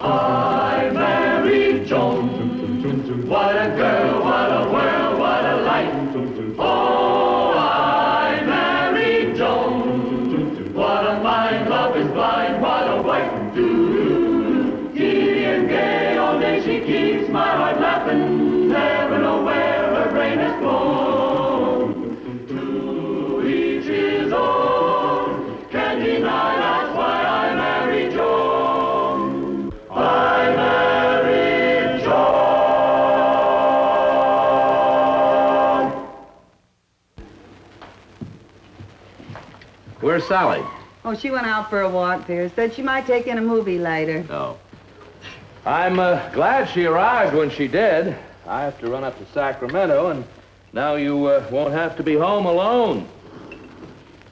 I married Joan. What a girl, what a world, what a life. Oh, I married Joan. What a mind, love is blind, what a wife. Giddy and gay, all day she keeps my heart laughing. Never know where her brain has flown. To each his own, can't deny that's why I married Joan. I married Joan. Where's Sally? Oh, she went out for a walk, dear. Said she might take in a movie later. Oh. I'm glad she arrived when she did. I have to run up to Sacramento, and now you won't have to be home alone.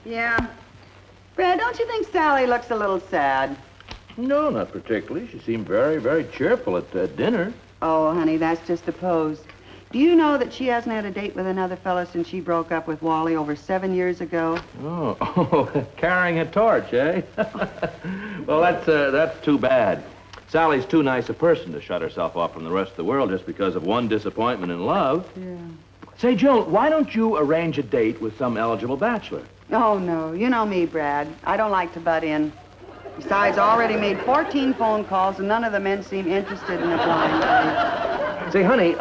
Yeah. Brad, don't you think Sally looks a little sad? No, not particularly. She seemed very, very cheerful at dinner. Oh, honey, that's just a pose. Do you know that she hasn't had a date with another fellow since she broke up with Wally over 7 years ago? Oh, carrying a torch, eh? Well, that's too bad. Sally's too nice a person to shut herself off from the rest of the world just because of one disappointment in love. Yeah. Say, Joan, why don't you arrange a date with some eligible bachelor? Oh, no. You know me, Brad. I don't like to butt in. Besides, I already made 14 phone calls, and none of the men seem interested in applying for me. Say, honey,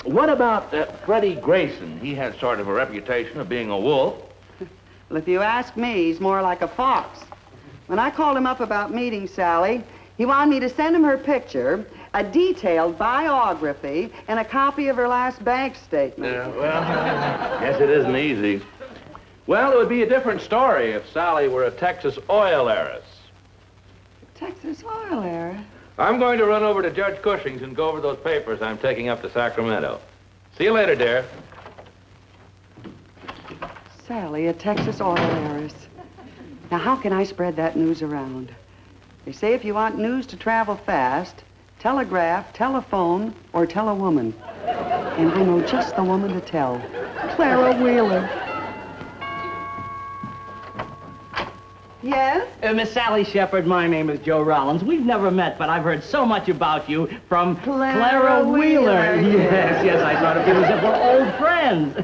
what about Freddie Grayson? He has sort of a reputation of being a wolf. Well, if you ask me, he's more like a fox. When I called him up about meeting Sally, he wanted me to send him her picture, a detailed biography, and a copy of her last bank statement. Yeah, well, guess it isn't easy. Well, it would be a different story if Sally were a Texas oil heiress. Texas oil heiress? I'm going to run over to Judge Cushing's and go over those papers I'm taking up to Sacramento. See you later, dear. Sally, a Texas oil heiress. Now, how can I spread that news around? They say if you want news to travel fast, telegraph, telephone, or tell a woman. And I know just the woman to tell. Clara Wheeler. Yes? Miss Sally Shepherd, my name is Joe Rollins. We've never met, but I've heard so much about you from Clara Wheeler. Yes, I thought of you as if we're old friends.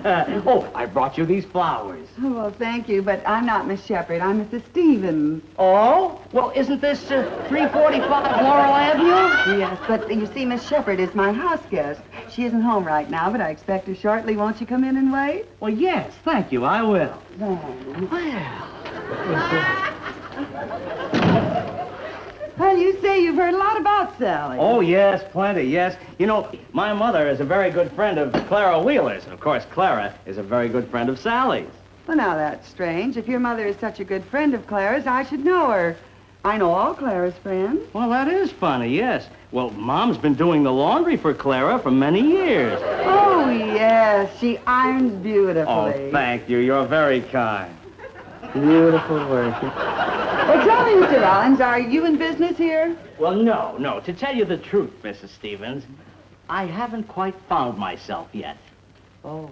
Oh, I brought you these flowers. Oh, well, thank you, but I'm not Miss Shepherd. I'm Mrs. Stevens. Oh? Well, isn't this 345 Laurel Avenue? Yes, but you see, Miss Shepherd is my house guest. She isn't home right now, but I expect her shortly. Won't you come in and wait? Well, yes, thank you, I will. Well, you say you've heard a lot about Sally. Oh, yes, plenty, yes. You know, my mother is a very good friend of Clara Wheeler's, and of course, Clara is a very good friend of Sally's. Well, now, that's strange. If your mother is such a good friend of Clara's, I should know her. I know all Clara's friends. Well, that is funny, yes. Well, Mom's been doing the laundry for Clara for many years. Oh, yes. She irons beautifully. Oh, thank you. You're very kind. Beautiful work. Well, tell me, Mr. Rollins, are you in business here? Well, no. To tell you the truth, Mrs. Stevens, I haven't quite found myself yet. Oh.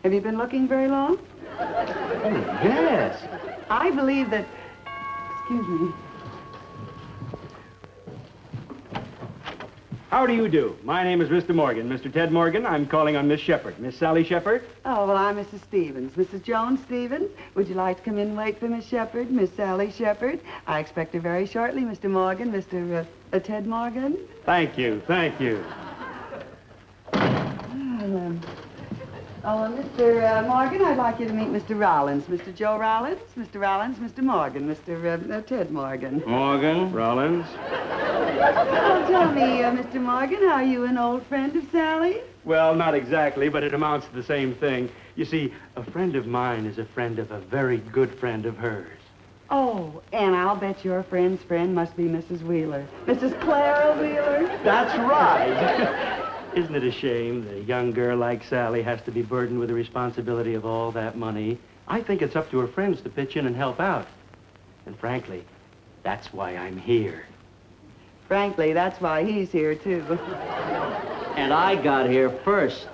Have you been looking very long? Oh, yes. I believe that... Excuse me. How do you do? My name is Mr. Morgan. Mr. Ted Morgan. I'm calling on Miss Shepherd. Miss Sally Shepherd? Oh, well, I'm Mrs. Stevens. Mrs. Joan Stevens, would you like to come in and wait for Miss Shepherd, Miss Sally Shepherd? I expect her very shortly, Mr. Morgan, Mr. Ted Morgan. Thank you. Mr. Morgan, I'd like you to meet Mr. Rollins. Mr. Joe Rollins, Mr. Rollins, Mr. Morgan, Mr. Ted Morgan. Morgan, Rollins. Oh, tell me, Mr. Morgan, are you an old friend of Sally's? Well, not exactly, but it amounts to the same thing. You see, a friend of mine is a friend of a very good friend of hers. Oh, and I'll bet your friend's friend must be Mrs. Wheeler. Mrs. Clara Wheeler? That's right. Isn't it a shame that a young girl like Sally has to be burdened with the responsibility of all that money? I think it's up to her friends to pitch in and help out. And frankly, that's why I'm here. Frankly, that's why he's here, too. And I got here first.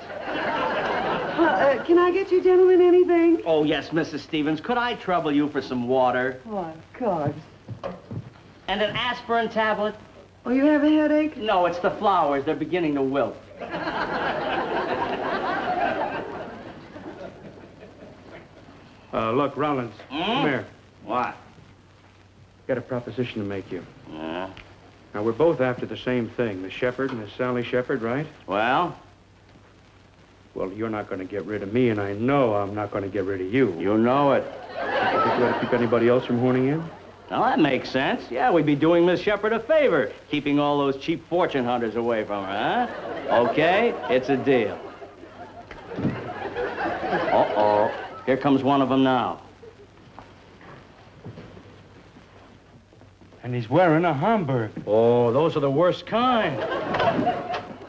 Well, can I get you gentlemen anything? Oh, yes, Mrs. Stevens. Could I trouble you for some water? Why, of course. And an aspirin tablet? Oh, you have a headache? No, it's the flowers. They're beginning to wilt. Look, Rollins, come here. What? Got a proposition to make you. Yeah. Now, we're both after the same thing, Miss Shepherd, Miss Sally Shepherd, right? Well? Well, you're not going to get rid of me, and I know I'm not going to get rid of you. You know it. You think you ought to keep anybody else from horning in? Well, that makes sense. Yeah, we'd be doing Miss Shepherd a favor, keeping all those cheap fortune hunters away from her, huh? Okay, it's a deal. Uh-oh. Here comes one of them now. And he's wearing a Homburg. Oh, those are the worst kind.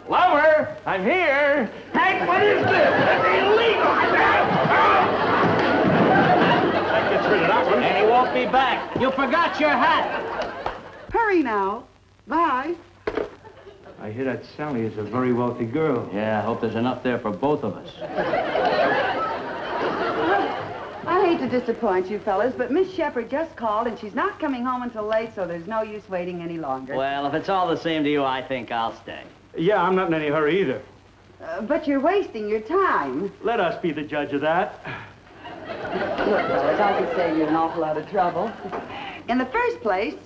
Lover, I'm here. Hank, what is this? It's illegal! That gets rid of that one. And he won't be back. You forgot your hat. Hurry now. Bye. I hear that Sally is a very wealthy girl. Yeah, I hope there's enough there for both of us. I hate to disappoint you fellas, but Miss Shepherd just called and she's not coming home until late, so there's no use waiting any longer. Well, if it's all the same to you, I think I'll stay. Yeah, I'm not in any hurry either. But you're wasting your time. Let us be the judge of that. Look, fellas, I could save you an awful lot of trouble. In the first place,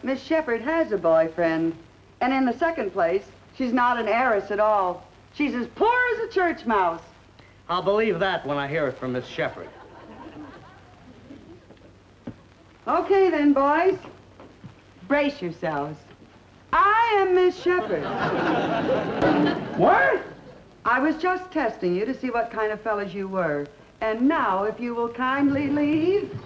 Miss Shepherd has a boyfriend. And in the second place, she's not an heiress at all. She's as poor as a church mouse. I'll believe that when I hear it from Miss Shepherd. Okay then, boys. Brace yourselves. I am Miss Shepherd. What? I was just testing you to see what kind of fellas you were. And now, if you will kindly leave.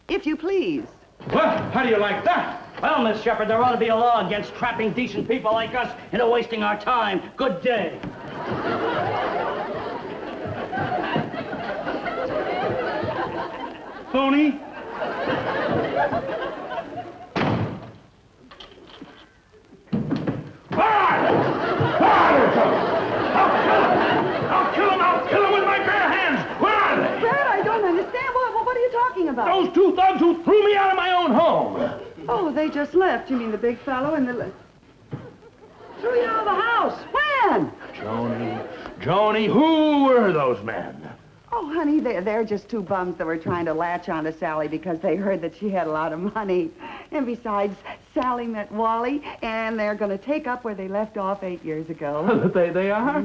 If you please. Well, how do you like that? Well, Miss Shepherd, there ought to be a law against trapping decent people like us into wasting our time. Good day. Phony? I'll kill him with my bare hands! Where are they? Brad, I don't understand. What are you talking about? Those two thugs who threw me out of my own home! Oh, they just left. You mean the big fellow and the... Threw you out of the house. When? Joni, who were those men? Oh, honey, they're just two bums that were trying to latch onto Sally because they heard that she had a lot of money. And besides, Sally met Wally, and they're going to take up where they left off 8 years ago. They are?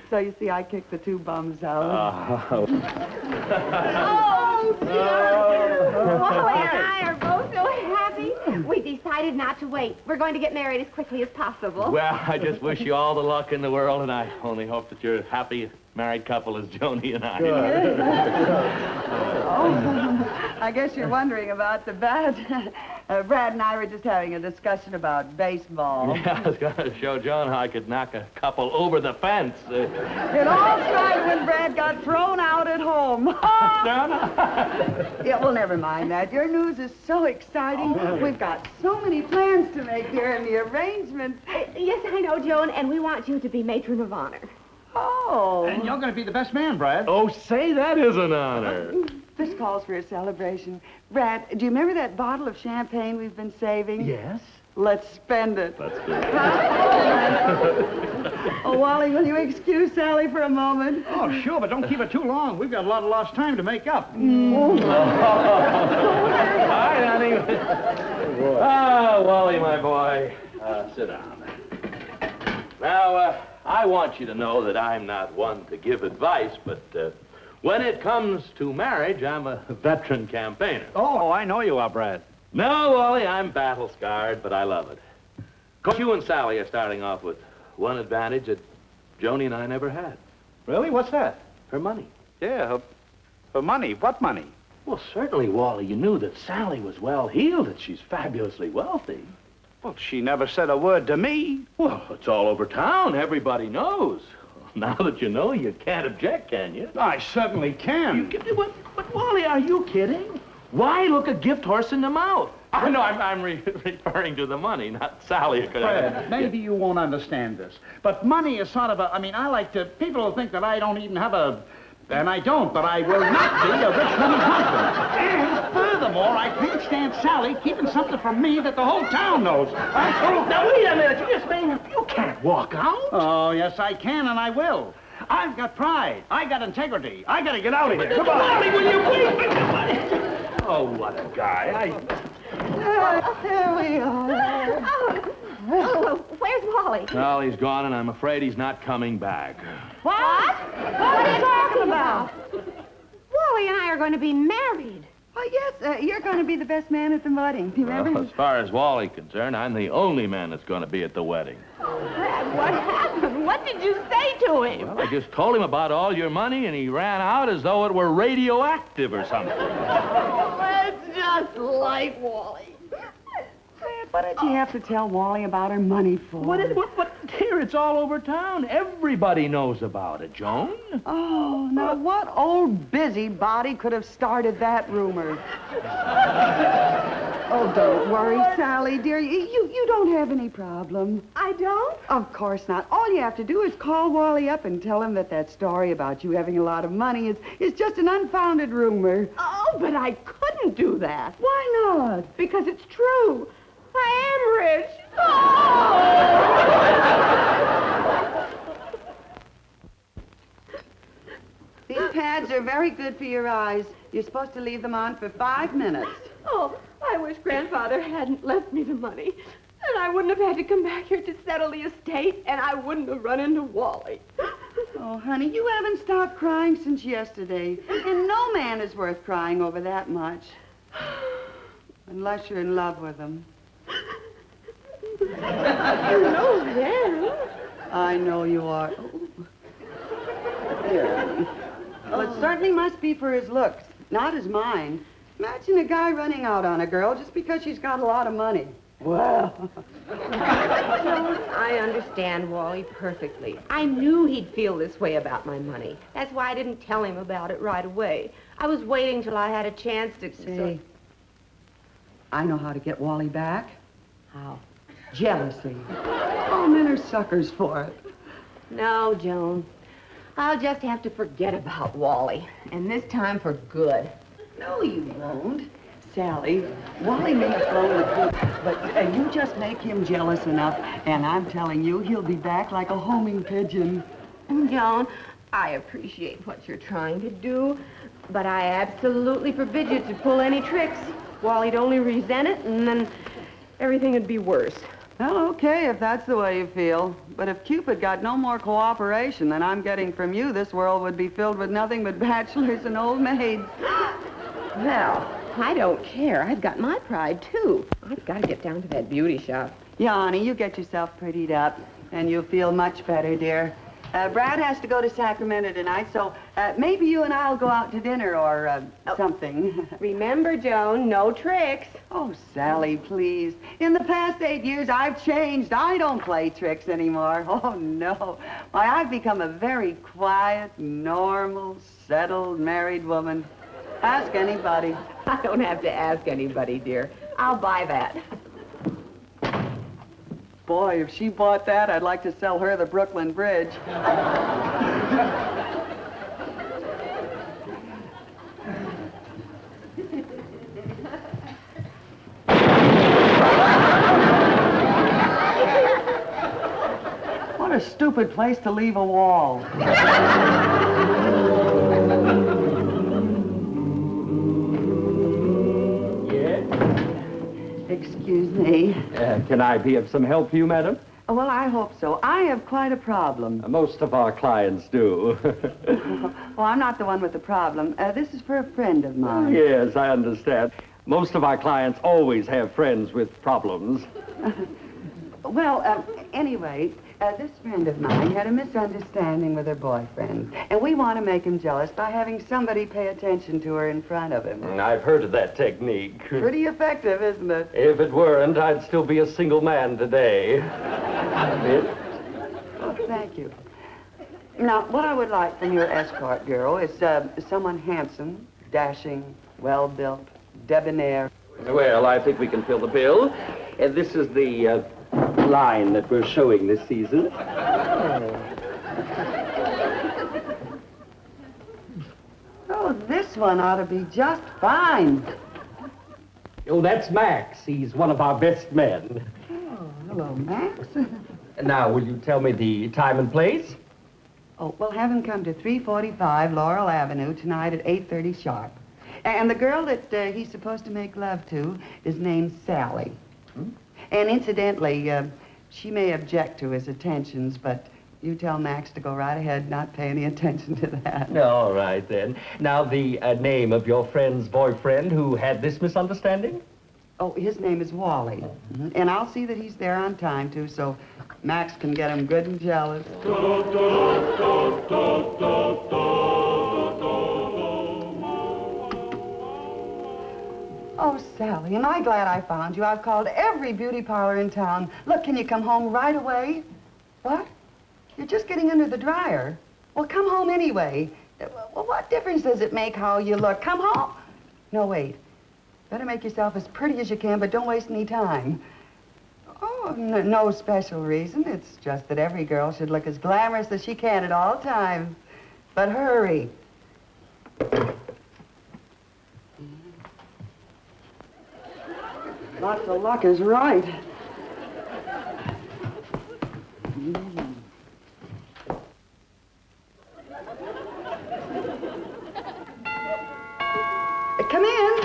So, you see, I kicked the two bums out. Oh, dear. Wally and I are both so happy. We decided not to wait. We're going to get married as quickly as possible. Well, I just wish you all the luck in the world, and I only hope that you're a happy married couple as Joni and I. Oh, I guess you're wondering about the bat. Brad and I were just having a discussion about baseball. Yeah, I was going to show Joan how I could knock a couple over the fence. It all started when Brad got thrown out at home. Yeah, well, never mind that. Your news is so exciting. We've got so many plans to make here and the arrangements. Yes, I know, Joan, and we want you to be matron of honor. Oh. And you're going to be the best man, Brad. Oh, say that is an honor. This calls for a celebration. Brad, do you remember that bottle of champagne we've been saving? Yes? Let's spend it. That's good. Oh, Wally, will you excuse Sally for a moment? Oh, sure, but don't keep it too long. We've got a lot of lost time to make up. All right, honey. Ah, Wally, my boy. Sit down. Now, I want you to know that I'm not one to give advice, but when it comes to marriage, I'm a veteran campaigner. Oh, I know you are, Brad. No, Wally, I'm battle-scarred, but I love it. 'Cause you and Sally are starting off with one advantage that Joni and I never had. Really? What's that? Her money. Yeah, her money. What money? Well, certainly, Wally, you knew that Sally was well-heeled, that she's fabulously wealthy. Well, she never said a word to me. Well, it's all over town. Everybody knows. Now that you know, you can't object, can you? I certainly can. But Wally, are you kidding? Why look a gift horse in the mouth? Oh, no, I'm referring to the money, not Sally. Fred, maybe you won't understand this, but money is sort of a, I like to, people will think that I don't even have a, and I don't, but I will not be a rich woman's husband. And Furthermore, I can't stand Sally keeping something from me that the whole town knows. Now, wait a minute. You just made you can't walk out. Oh, yes, I can, and I will. I've got pride. I got integrity. I got to get out of here. Come on. Wally, will you wait? Oh, what a guy. There we are. Where's Wally? Well, he's gone, and I'm afraid he's not coming back. What? What are you talking about? Wally and I are going to be married. Oh, yes, you're going to be the best man at the wedding. Remember? Well, as far as Wally's concerned, I'm the only man that's going to be at the wedding. Brad, what happened? What did you say to him? Well, I just told him about all your money, and he ran out as though it were radioactive or something. That's just like Wally. What did you have to tell Wally about her money for? What? Here, it's all over town. Everybody knows about it, Joan. Oh, now what old busybody could have started that rumor? Oh, don't worry, Sally, dear. You don't have any problem. I don't? Of course not. All you have to do is call Wally up and tell him that story about you having a lot of money is just an unfounded rumor. Oh, but I couldn't do that. Why not? Because it's true. I am rich. These pads are very good for your eyes. You're supposed to leave them on for 5 minutes. Oh, I wish Grandfather hadn't left me the money. And I wouldn't have had to come back here to settle the estate, and I wouldn't have run into Wally. Oh, honey, you haven't stopped crying since yesterday. And no man is worth crying over that much. Unless you're in love with him. You know that. I know you are. Here. Well, it certainly must be for his looks, not his mind. Imagine a guy running out on a girl just because she's got a lot of money. Well. I understand Wally perfectly. I knew he'd feel this way about my money. That's why I didn't tell him about it right away. I was waiting till I had a chance to... See, I know how to get Wally back. How? Jealousy. All men are suckers for it. No, Joan. I'll just have to forget about Wally. And this time for good. No, you won't. Sally, Wally may have flown the coop, but you just make him jealous enough, and I'm telling you, he'll be back like a homing pigeon. Joan, I appreciate what you're trying to do, but I absolutely forbid you to pull any tricks. Wally'd only resent it, and then everything would be worse. Well, okay, if that's the way you feel. But if Cupid got no more cooperation than I'm getting from you, this world would be filled with nothing but bachelors and old maids. Well, I don't care. I've got my pride, too. I've got to get down to that beauty shop. Yeah, honey, you get yourself prettied up, and you'll feel much better, dear. Brad has to go to Sacramento tonight, so maybe you and I'll go out to dinner or something. Remember, Joan, no tricks. Oh, Sally, please. In the past 8 years, I've changed. I don't play tricks anymore. Oh, no. Why, I've become a very quiet, normal, settled, married woman. Ask anybody. I don't have to ask anybody, dear. I'll buy that. Boy, if she bought that, I'd like to sell her the Brooklyn Bridge. What a stupid place to leave a wall. Excuse me. Can I be of some help to you, madam? Well, I hope so. I have quite a problem. Most of our clients do. Well, I'm not the one with the problem. This is for a friend of mine. Yes, I understand. Most of our clients always have friends with problems. Well, anyway, this friend of mine had a misunderstanding with her boyfriend, and we want to make him jealous by having somebody pay attention to her in front of him. I've heard of that technique. Pretty effective, isn't it? If it weren't, I'd still be a single man today. Oh, thank you. Now, what I would like from your escort girl is someone handsome, dashing, well-built, debonair. Well, I think we can fill the bill. This is the line that we're showing this season. Oh, this one ought to be just fine. Oh, that's Max. He's one of our best men. Oh, hello, Max. Now, will you tell me the time and place? Oh, we'll have him come to 345 Laurel Avenue tonight at 8:30 sharp. And the girl that he's supposed to make love to is named Sally. And incidentally, she may object to his attentions, but you tell Max to go right ahead, not pay any attention to that. All right, then. Now, the name of your friend's boyfriend who had this misunderstanding? Oh, his name is Wally. And I'll see that he's there on time, too, so Max can get him good and jealous. Oh, Sally, am I glad I found you. I've called every beauty parlor in town. Look, can you come home right away? What? You're just getting under the dryer. Well, come home anyway. Well, what difference does it make how you look? Come home. No, wait. Better make yourself as pretty as you can, but don't waste any time. Oh, no special reason. It's just that every girl should look as glamorous as she can at all times. But hurry. Lots of luck is right. Come in.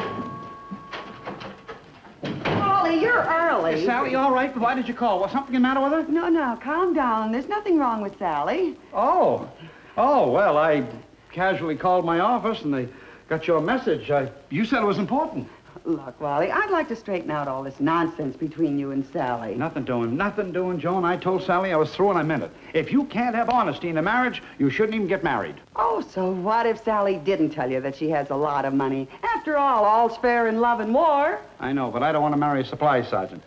Wally, you're early. Is Sally all right? Why did you call? Was something the matter with her? No, calm down. There's nothing wrong with Sally. Oh, well, I casually called my office and they got your message. You said it was important. Look, Wally, I'd like to straighten out all this nonsense between you and Sally. Nothing doing, Joan. I told Sally I was through and I meant it. If you can't have honesty in a marriage, you shouldn't even get married. Oh, so what if Sally didn't tell you that she has a lot of money? After all, all's fair in love and war. I know, but I don't want to marry a supply sergeant.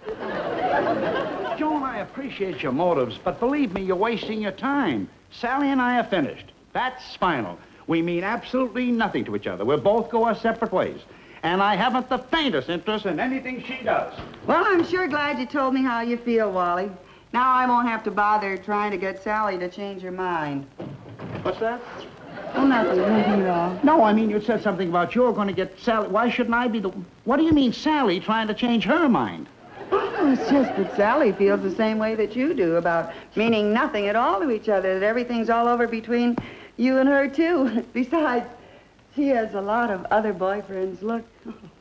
Joan, I appreciate your motives, but believe me, you're wasting your time. Sally and I are finished. That's final. We mean absolutely nothing to each other. We'll both go our separate ways. And I haven't the faintest interest in anything she does. Well, I'm sure glad you told me how you feel, Wally. Now I won't have to bother trying to get Sally to change her mind. What's that? Oh, nothing at all. No, I mean, you said something about you're going to get Sally. Why shouldn't I be the... What do you mean, Sally trying to change her mind? Oh, it's just that Sally feels the same way that you do about meaning nothing at all to each other, that everything's all over between you and her, too. Besides, she has a lot of other boyfriends. Look.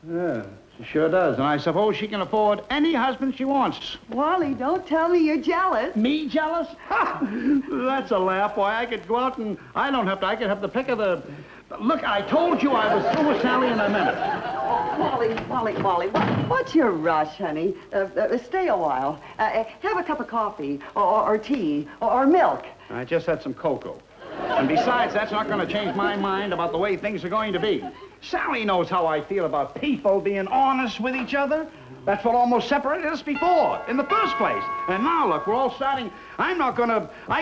Yeah, she sure does. And I suppose she can afford any husband she wants. Wally, don't tell me you're jealous. Me jealous? Ha! That's a laugh, boy. I could go out and... I could have the pick of the... Look, I told you I was through with Sally and I meant it. Oh, Wally, what's your rush, honey? Stay a while. Have a cup of coffee, or tea, or milk. I just had some cocoa. And besides, that's not going to change my mind about the way things are going to be. Sally knows how I feel about people being honest with each other. That's what almost separated us before, in the first place. And now, look, we're all starting... I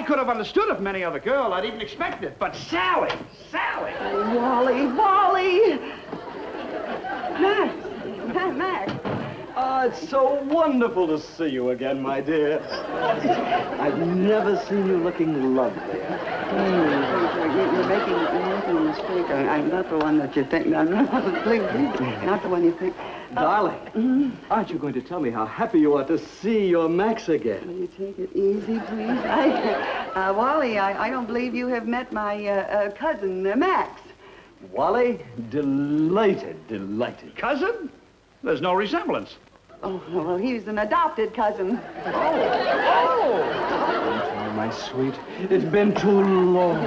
could have understood it from any other girl. I'd even expect it. But Sally! Oh, Wally! Max. Oh, it's so wonderful to see you again, my dear. I've never seen you looking lovelier. You're making a mistake. I'm not the one that you think. I'm not the one you think. Darling, aren't you going to tell me how happy you are to see your Max again? Will you take it easy, please? Wally, I don't believe you have met my cousin, Max. Wally, delighted. Cousin? There's no resemblance. Oh, well, he's an adopted cousin. Oh, my sweet, it's been too long.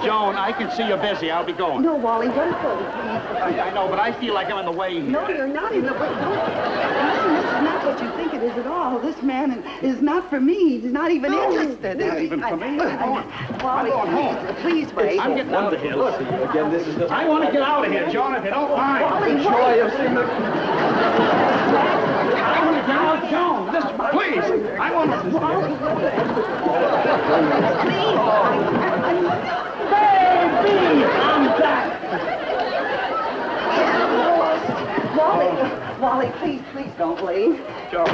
Joan, I can see you're busy. I'll be going. No, Wally, don't go, please. I know, but I feel like I'm in the way here. No, you're not in the way. Listen, this is not what you think it is at all. This man is not for me. He's not even interested. Not even for me? Wally, I'm going home. Please wait. I'm getting out of here. Look, Again, this is just... I want to get out of here, Joan, if you don't mind. Wally, Joy of seeing the... I want to get out, Joan. This, please. I want to... Wally, Wally, please don't leave. Joe,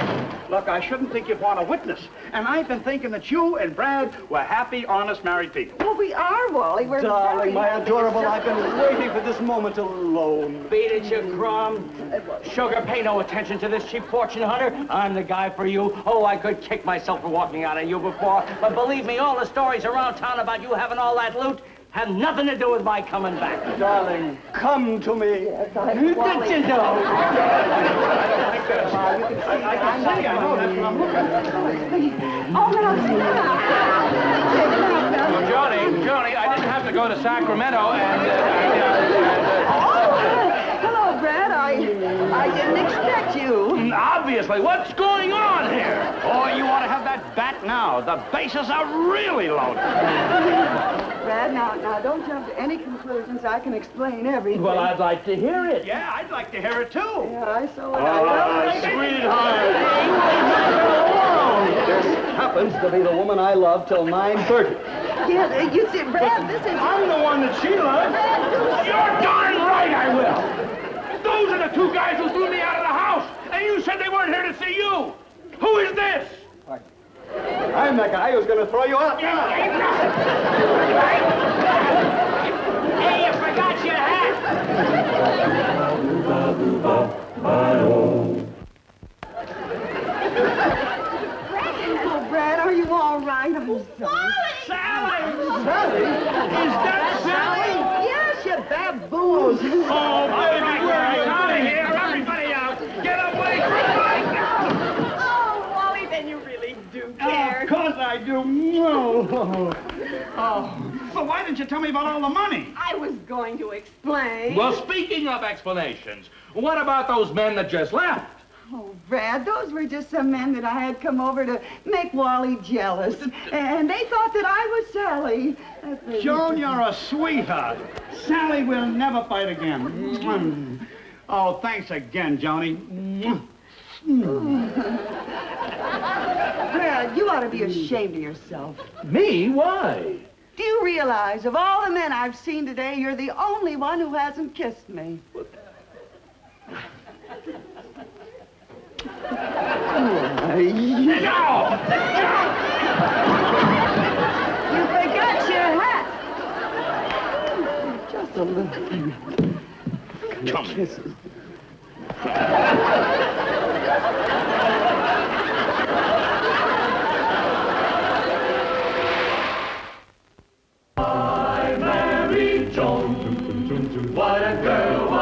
look, I shouldn't think you'd want a witness. And I've been thinking that you and Brad were happy, honest married people. Well, we are, Wally. We're Darling, very my happy. adorable, I've been waiting for this moment alone. Beat it, you crumb. Sugar, pay no attention to this cheap fortune hunter. I'm the guy for you. Oh, I could kick myself for walking out on you before. But believe me, all the stories around town about you having all that loot have nothing to do with my coming back. Darling, come to me. Yes, You Wally. think you know? I can see, I know, that's what I'm looking at. Oh, no, Well, Johnny, I didn't have to go to Sacramento and hello, Brad. I didn't expect you. obviously, what's going on here? Oh, you ought to have that bat now. The bases are really loaded. Brad, now don't jump to any conclusions. I can explain everything. Well, I'd like to hear it. Yeah, I'd like to hear it, too. Yeah, so would I. Sweetheart. This happens to be the woman I love till 9:30. Yeah, you see, Brad, this is... I'm the one that she loves. You're darn right I will. Those are the two guys who threw me out of the house, and you said they weren't here to see you. Who is this? I'm the guy who's going to throw you out. Hey, you forgot your hat. Oh, Brad, are you all right? I'm sorry. Sally! Sally? Is that Sally? Yes, you baboons. Oh, baby, we're out of here. Everybody out. Get away from my house. Oh, Wally, then you really do care. Of course I do. Oh. So why didn't you tell me about all the money? I was going to explain. Well, speaking of explanations, what about those men that just left? Oh, Brad, those were just some men that I had come over to make Wally jealous. And they thought that I was Sally. Joan, you're a sweetheart. Sally will never fight again. Oh, thanks again, Joni. Brad, you ought to be ashamed of yourself. Me? Why? Do you realize, of all the men I've seen today, you're the only one who hasn't kissed me? No! You forgot your hat. Just a little thing. Come Kisses. I married Joan. What a girl.